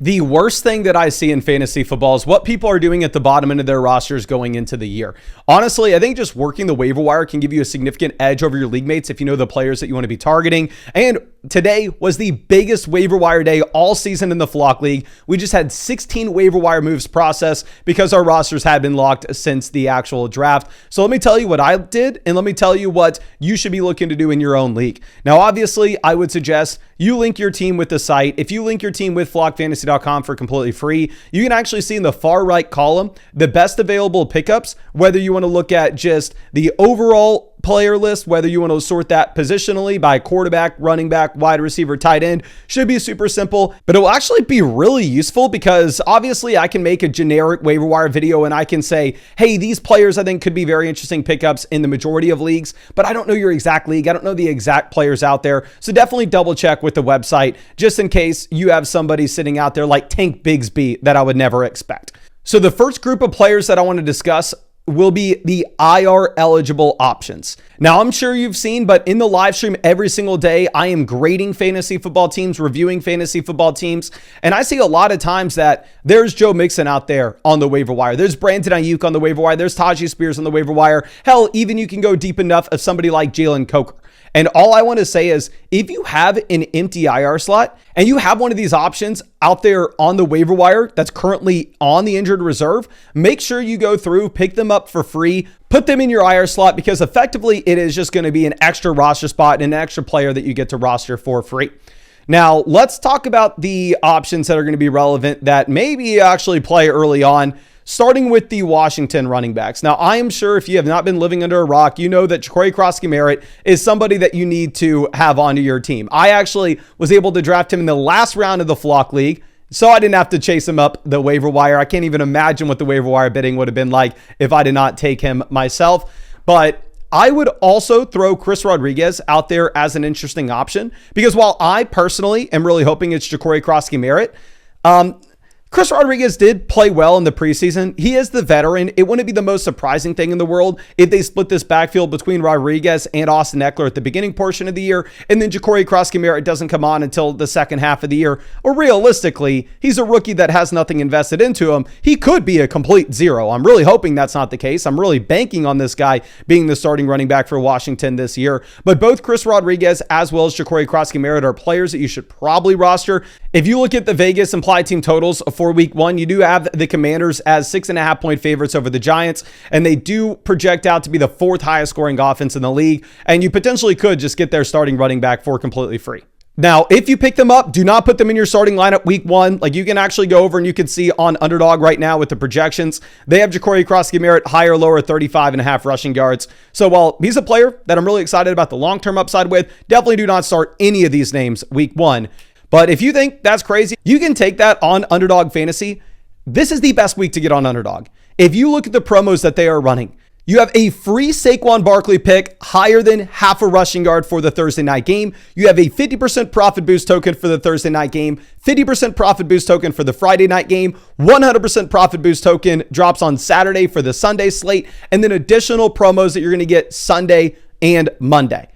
The worst thing that I see in fantasy football is what people are doing at the bottom end of their rosters going into the year. Honestly, I think just working the waiver wire can give you a significant edge over your league mates if you know the players that you want to be targeting. And today was the biggest waiver wire day all season in the Flock League. We just had 16 waiver wire moves processed because our rosters had been locked since the actual draft. So let me tell you what I did, and let me tell you what you should be looking to do in your own league. Now, obviously, I would suggest you link your team with the site. If you link your team with flockfantasy.com for completely free, you can actually see in the far right column the best available pickups, whether you want to look at just the overall player list, whether you want to sort that positionally by quarterback, running back, wide receiver, tight end. Should be super simple, but it will actually be really useful because obviously I can make a generic waiver wire video and I can say, hey, these players I think could be very interesting pickups in the majority of leagues, but I don't know your exact league. I don't know the exact players out there. So definitely double check with the website just in case you have somebody sitting out there like Tank Bigsby that I would never expect. So the first group of players that I want to discuss will be the IR eligible options. Now, I'm sure you've seen, but in the live stream every single day, I am grading fantasy football teams, reviewing fantasy football teams, and I see a lot of times that there's Joe Mixon out there on the waiver wire. There's Brandon Ayuk on the waiver wire. There's Tajay Spears on the waiver wire. Hell, even you can go deep enough of somebody like Jalen Coker. And all I want to say is if you have an empty IR slot and you have one of these options out there on the waiver wire that's currently on the injured reserve, make sure you go through, pick them up for free, put them in your IR slot because effectively it is just going to be an extra roster spot and an extra player that you get to roster for free. Now, let's talk about the options that are going to be relevant that maybe actually play early on. Starting with the Washington running backs. Now, I am sure if you have not been living under a rock, you know that Ja'Cory Crosskey-Merritt is somebody that you need to have onto your team. I actually was able to draft him in the last round of the Flock League, so I didn't have to chase him up the waiver wire. I can't even imagine what the waiver wire bidding would have been like if I did not take him myself. But I would also throw Chris Rodriguez out there as an interesting option because while I personally am really hoping it's Ja'Cory Crosskey-Merritt, Chris Rodriguez did play well in the preseason. He is the veteran. It wouldn't be the most surprising thing in the world if they split this backfield between Rodriguez and Austin Eckler at the beginning portion of the year, and then Ja'Cory Crosskey-Merritt doesn't come on until the second half of the year. Or realistically, he's a rookie that has nothing invested into him. He could be a complete zero. I'm really hoping that's not the case. I'm really banking on this guy being the starting running back for Washington this year. But both Chris Rodriguez as well as Ja'Cory Crosskey-Merritt are players that you should probably roster. If you look at the Vegas implied team totals for week one, you do have the Commanders as 6.5 point favorites over the Giants, and they do project out to be the fourth highest scoring offense in the league, and you potentially could just get their starting running back for completely free. Now, if you pick them up, do not put them in your starting lineup week one. Like you can actually go over and you can see on Underdog right now with the projections, they have Ja'Cory Crosskey-Merritt higher, lower, 35.5 rushing yards. So while he's a player that I'm really excited about the long-term upside with, definitely do not start any of these names week one. But if you think that's crazy, you can take that on Underdog Fantasy. This is the best week to get on Underdog. If you look at the promos that they are running, you have a free Saquon Barkley pick higher than half a rushing yard for the Thursday night game. You have a 50% profit boost token for the Thursday night game, 50% profit boost token for the Friday night game, 100% profit boost token drops on Saturday for the Sunday slate, and then additional promos that you're going to get Sunday and Monday.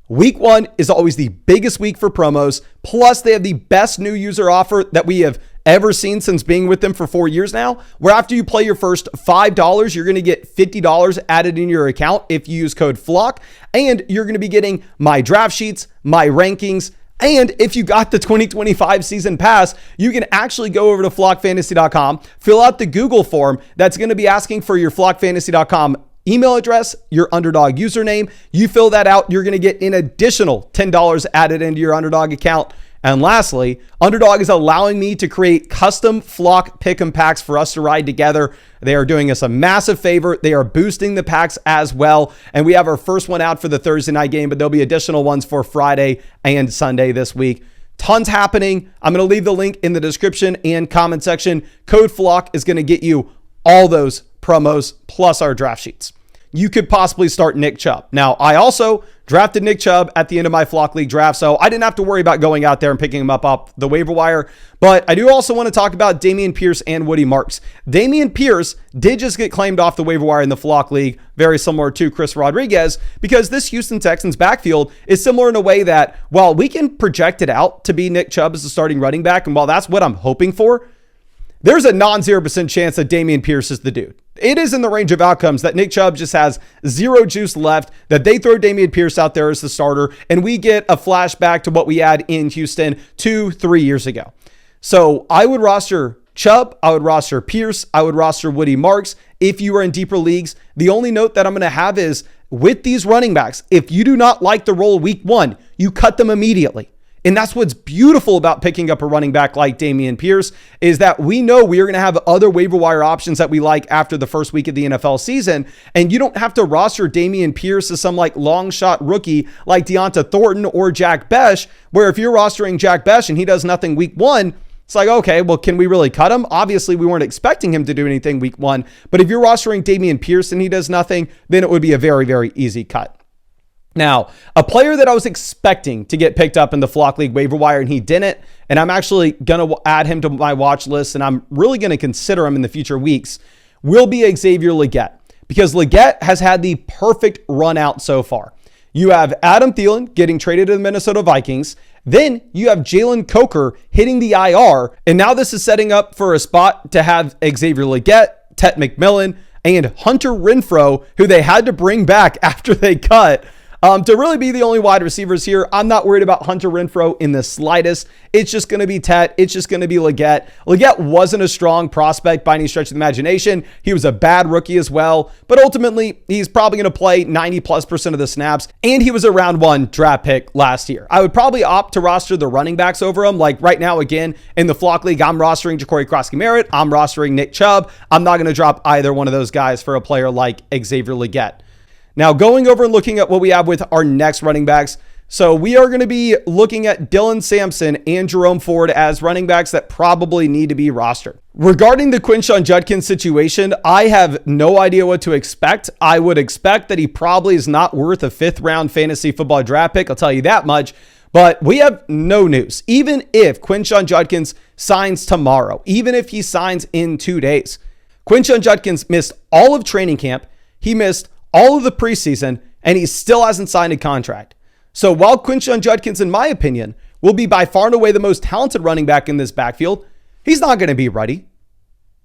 Week one is always the biggest week for promos. Plus, they have the best new user offer that we have ever seen since being with them for 4 years now, where after you play your first $5, you're going to get $50 added in your account if you use code FLOCK, and you're going to be getting my draft sheets, my rankings, and if you got the 2025 season pass, you can actually go over to flockfantasy.com, fill out the Google form that's going to be asking for your flockfantasy.com email address, your Underdog username. You fill that out, you're going to get an additional $10 added into your Underdog account. And lastly, Underdog is allowing me to create custom Flock pick'em packs for us to ride together. They are doing us a massive favor. They are boosting the packs as well. And we have our first one out for the Thursday night game, but there'll be additional ones for Friday and Sunday this week. Tons happening. I'm going to leave the link in the description and comment section. Code FLOCK is going to get you all those promos plus our draft sheets. you could possibly start Nick Chubb. Now, I also drafted Nick Chubb at the end of my Flock League draft, so I didn't have to worry about going out there and picking him up off the waiver wire. But I do also want to talk about Dameon Pierce and Woody Marks. Dameon Pierce did just get claimed off the waiver wire in the Flock League, very similar to Chris Rodriguez, because this Houston Texans backfield is similar in a way that, while we can project it out to be Nick Chubb as the starting running back, and while that's what I'm hoping for, there's a non-0% chance that Dameon Pierce is the dude. It is in the range of outcomes that Nick Chubb just has zero juice left, that they throw Dameon Pierce out there as the starter, and we get a flashback to what we had in Houston 2-3 years ago. So I would roster Chubb, I would roster Pierce, I would roster Woody Marks if you are in deeper leagues. The only note that I'm going to have is, with these running backs, if you do not like the role week 1, you cut them immediately. And that's what's beautiful about picking up a running back like Dameon Pierce, is that we know we are going to have other waiver wire options that we like after the first week of the NFL season. And you don't have to roster Dameon Pierce as some like long shot rookie like Deonta Thornton or Jack Besh, where if you're rostering Jack Besh and he does nothing week 1, it's like, okay, well, can we really cut him? Obviously, we weren't expecting him to do anything week 1. But if you're rostering Dameon Pierce and he does nothing, then it would be a very, very easy cut. Now, a player that I was expecting to get picked up in the Flock League waiver wire, and he didn't, and I'm actually going to add him to my watch list, and I'm really going to consider him in the future weeks, will be Xavier Legette, because Legette has had the perfect run out so far. You have Adam Thielen getting traded to the Minnesota Vikings. Then you have Jalen Coker hitting the IR, and now this is setting up for a spot to have Xavier Legette, Tet McMillan, and Hunter Renfrow, who they had to bring back after they cut, to really be the only wide receivers here. I'm not worried about Hunter Renfrow in the slightest. It's just going to be Tet. It's just going to be Legette. Legette wasn't a strong prospect by any stretch of the imagination. He was a bad rookie as well, but ultimately he's probably going to play 90+% of the snaps, and he was a round 1 draft pick last year. I would probably opt to roster the running backs over him. Like right now, again, in the Flock League, I'm rostering Ja'Cory Krosky-Merritt. I'm rostering Nick Chubb. I'm not going to drop either one of those guys for a player like Xavier Legette. Now, going over and looking at what we have with our next running backs. So we are going to be looking at Dylan Sampson and Jerome Ford as running backs that probably need to be rostered. Regarding the Quinshon Judkins situation, I have no idea what to expect. I would expect that he probably is not worth a 5th round fantasy football draft pick. I'll tell you that much. But we have no news. Even if Quinshon Judkins signs tomorrow, even if he signs in 2 days, Quinshon Judkins missed all of training camp. He missed all of the preseason, and he still hasn't signed a contract. So while Quinshon Judkins, in my opinion, will be by far and away the most talented running back in this backfield, he's not going to be ready.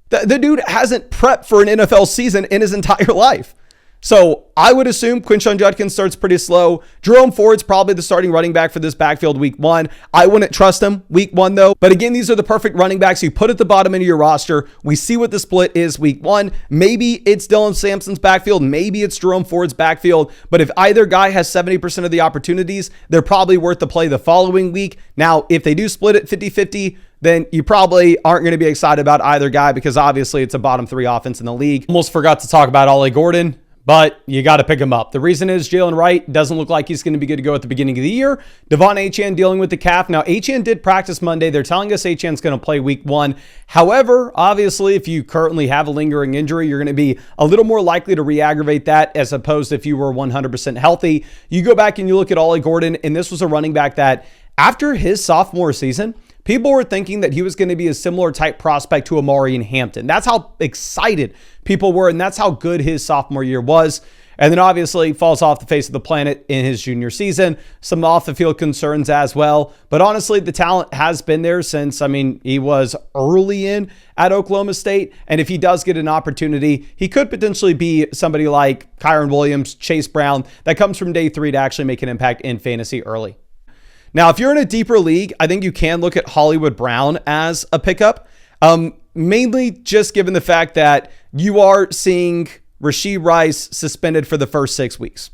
The dude hasn't prepped for an NFL season in his entire life. So I would assume Quinshon Judkins starts pretty slow. Jerome Ford's probably the starting running back for this backfield week 1. I wouldn't trust him week 1 though. But again, these are the perfect running backs you put at the bottom end of your roster. We see what the split is week 1. Maybe it's Dylan Sampson's backfield. Maybe it's Jerome Ford's backfield. But if either guy has 70% of the opportunities, they're probably worth the play the following week. Now, if they do split it 50-50, then you probably aren't going to be excited about either guy, because obviously it's a bottom 3 offense in the league. Almost forgot to talk about Ollie Gordon, but you got to pick him up. The reason is Jalen Wright doesn't look like he's going to be good to go at the beginning of the year. Devon Achane dealing with the calf. Now, Achane did practice Monday. They're telling us Achane's going to play week 1. However, obviously, if you currently have a lingering injury, you're going to be a little more likely to re-aggravate that as opposed to if you were 100% healthy. You go back and you look at Ollie Gordon, and this was a running back that after his sophomore season, people were thinking that he was going to be a similar type prospect to Amari in Hampton. That's how excited people were, and that's how good his sophomore year was. And then obviously falls off the face of the planet in his junior season. Some off-the-field concerns as well. But honestly, the talent has been there since, he was early in at Oklahoma State. And if he does get an opportunity, he could potentially be somebody like Kyron Williams, Chase Brown, that comes from day 3 to actually make an impact in fantasy early. Now, if you're in a deeper league, I think you can look at Hollywood Brown as a pickup, mainly just given the fact that you are seeing Rashee Rice suspended for the first 6 weeks.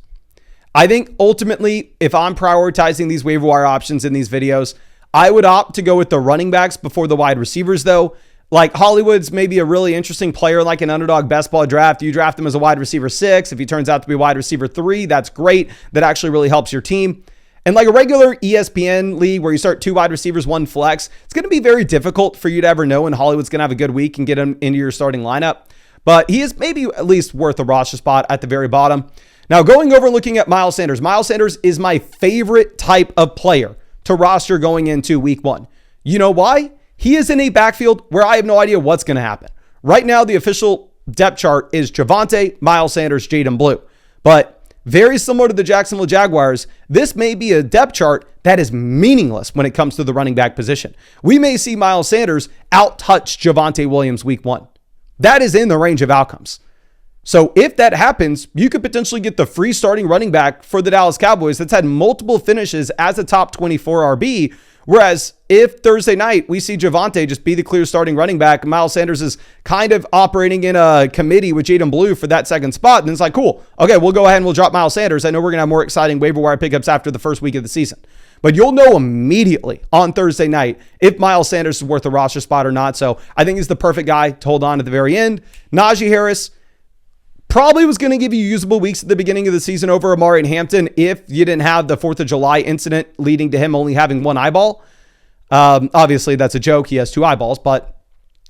I think ultimately, if I'm prioritizing these waiver wire options in these videos, I would opt to go with the running backs before the wide receivers, though. Like Hollywood's maybe a really interesting player, like an underdog best ball draft. You draft him as a wide receiver 6. If he turns out to be wide receiver 3, that's great. That actually really helps your team. And like a regular ESPN league where you start 2 wide receivers, 1 flex, it's going to be very difficult for you to ever know when Hollywood's going to have a good week and get him into your starting lineup. but he is maybe at least worth a roster spot at the very bottom. Now, going over and looking at Miles Sanders. Miles Sanders is my favorite type of player to roster going into week 1. You know why? He is in a backfield where I have no idea what's going to happen. Right now, the official depth chart is Javonte, Miles Sanders, Jaden Blue. But very similar to the Jacksonville Jaguars, this may be a depth chart that is meaningless when it comes to the running back position. We may see Miles Sanders out-touch Javonte Williams week 1. That is in the range of outcomes. So if that happens, you could potentially get the free starting running back for the Dallas Cowboys that's had multiple finishes as a top 24 RB. Whereas if Thursday night we see Javonte just be the clear starting running back, Miles Sanders is kind of operating in a committee with Jaden Blue for that second spot. And it's like, cool. Okay, we'll go ahead and we'll drop Miles Sanders. I know we're going to have more exciting waiver wire pickups after the first week of the season. But you'll know immediately on Thursday night if Miles Sanders is worth a roster spot or not. So I think he's the perfect guy to hold on at the very end. Najee Harris probably was going to give you usable weeks at the beginning of the season over Amari and Hampton if you didn't have the 4th of July incident leading to him only having one eyeball. Obviously, that's a joke. He has 2 eyeballs, but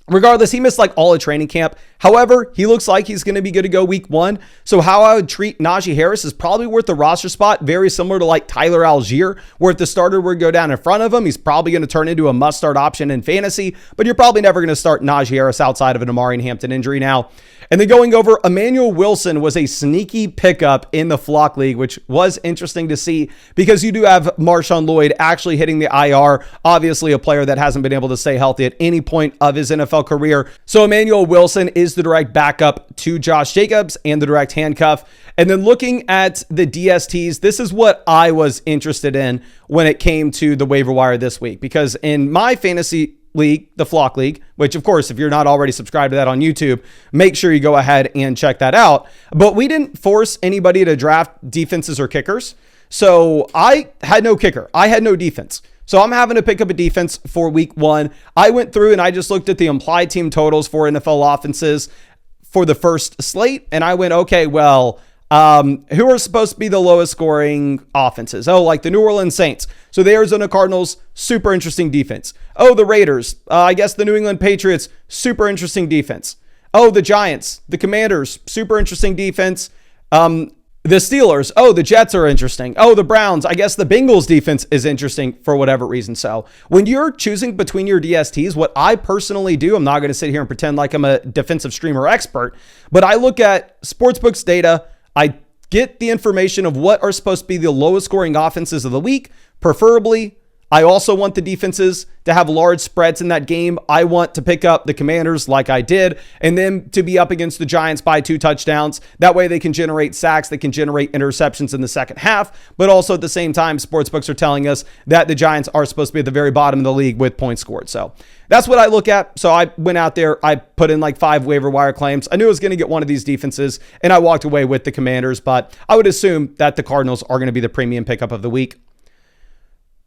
regardless, he missed like all of training camp. However, he looks like he's going to be good to go week 1. So how I would treat Najee Harris is probably worth the roster spot, very similar to like Tyler Algier, where if the starter were to go down in front of him, he's probably going to turn into a must-start option in fantasy, but you're probably never going to start Najee Harris outside of an Amari and Hampton injury now. And then going over, Emmanuel Wilson was a sneaky pickup in the Flock League, which was interesting to see because you do have Marshawn Lloyd actually hitting the IR, obviously a player that hasn't been able to stay healthy at any point of his NFL career. So Emmanuel Wilson is the direct backup to Josh Jacobs and the direct handcuff. And then looking at the DSTs, this is what I was interested in when it came to the waiver wire this week, because in my fantasy league, the Flock League, which of course, if you're not already subscribed to that on YouTube, make sure you go ahead and check that out. But we didn't force anybody to draft defenses or kickers. So I had no kicker. I had no defense. So I'm having to pick up a defense for week 1. I went through and I just looked at the implied team totals for NFL offenses for the first slate. And I went, okay, well, who are supposed to be the lowest scoring offenses? Oh, like the New Orleans Saints. So the Arizona Cardinals, super interesting defense. Oh, the Raiders. I guess the New England Patriots, super interesting defense. Oh, the Giants, the Commanders, super interesting defense. The Steelers, oh, the Jets are interesting. Oh, the Browns, I guess the Bengals defense is interesting for whatever reason. So when you're choosing between your DSTs, what I personally do, I'm not going to sit here and pretend like I'm a defensive streamer expert, but I look at sportsbooks data. I get the information of what are supposed to be the lowest scoring offenses of the week. Preferably, I also want the defenses to have large spreads in that game. I want to pick up the Commanders like I did, and then to be up against the Giants by 2 touchdowns. That way they can generate sacks, they can generate interceptions in the second half, but also at the same time, sportsbooks are telling us that the Giants are supposed to be at the very bottom of the league with points scored. So that's what I look at. So I went out there, I put in like 5 waiver wire claims. I knew I was going to get one of these defenses, and I walked away with the Commanders, but I would assume that the Cardinals are going to be the premium pickup of the week.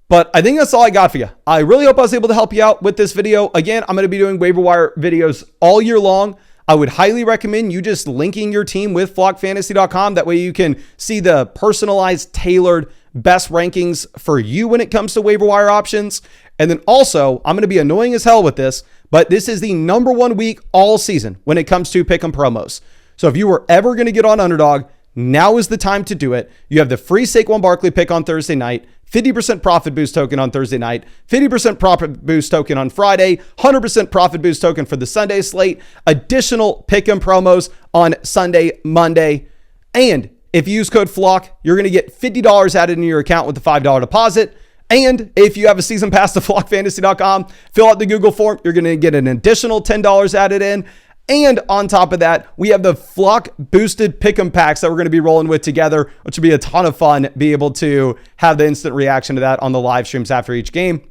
But I think that's all I got for you. I really hope I was able to help you out with this video. Again, I'm going to be doing waiver wire videos all year long. I would highly recommend you just linking your team with flockfantasy.com. That way you can see the personalized, tailored best rankings for you when it comes to waiver wire options. And then also, I'm going to be annoying as hell with this, but this is the number 1 week all season when it comes to pick 'em promos. So if you were ever going to get on Underdog, now is the time to do it. You have the free Saquon Barkley pick on Thursday night, 50% profit boost token on Thursday night, 50% profit boost token on Friday, 100% profit boost token for the Sunday slate, additional pick 'em promos on Sunday, Monday. And if you use code FLOCK, you're going to get $50 added into your account with the $5 deposit. And if you have a season pass to flockfantasy.com, fill out the Google form, you're going to get an additional $10 added in. And on top of that, we have the Flock boosted pick'em packs that we're going to be rolling with together, which will be a ton of fun. Be able to have the instant reaction to that on the live streams after each game.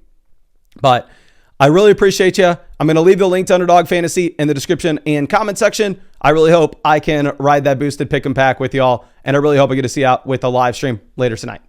But I really appreciate you. I'm going to leave the link to Underdog Fantasy in the description and comment section. I really hope I can ride that boosted pick'em pack with y'all. And I really hope I get to see you out with a live stream later tonight.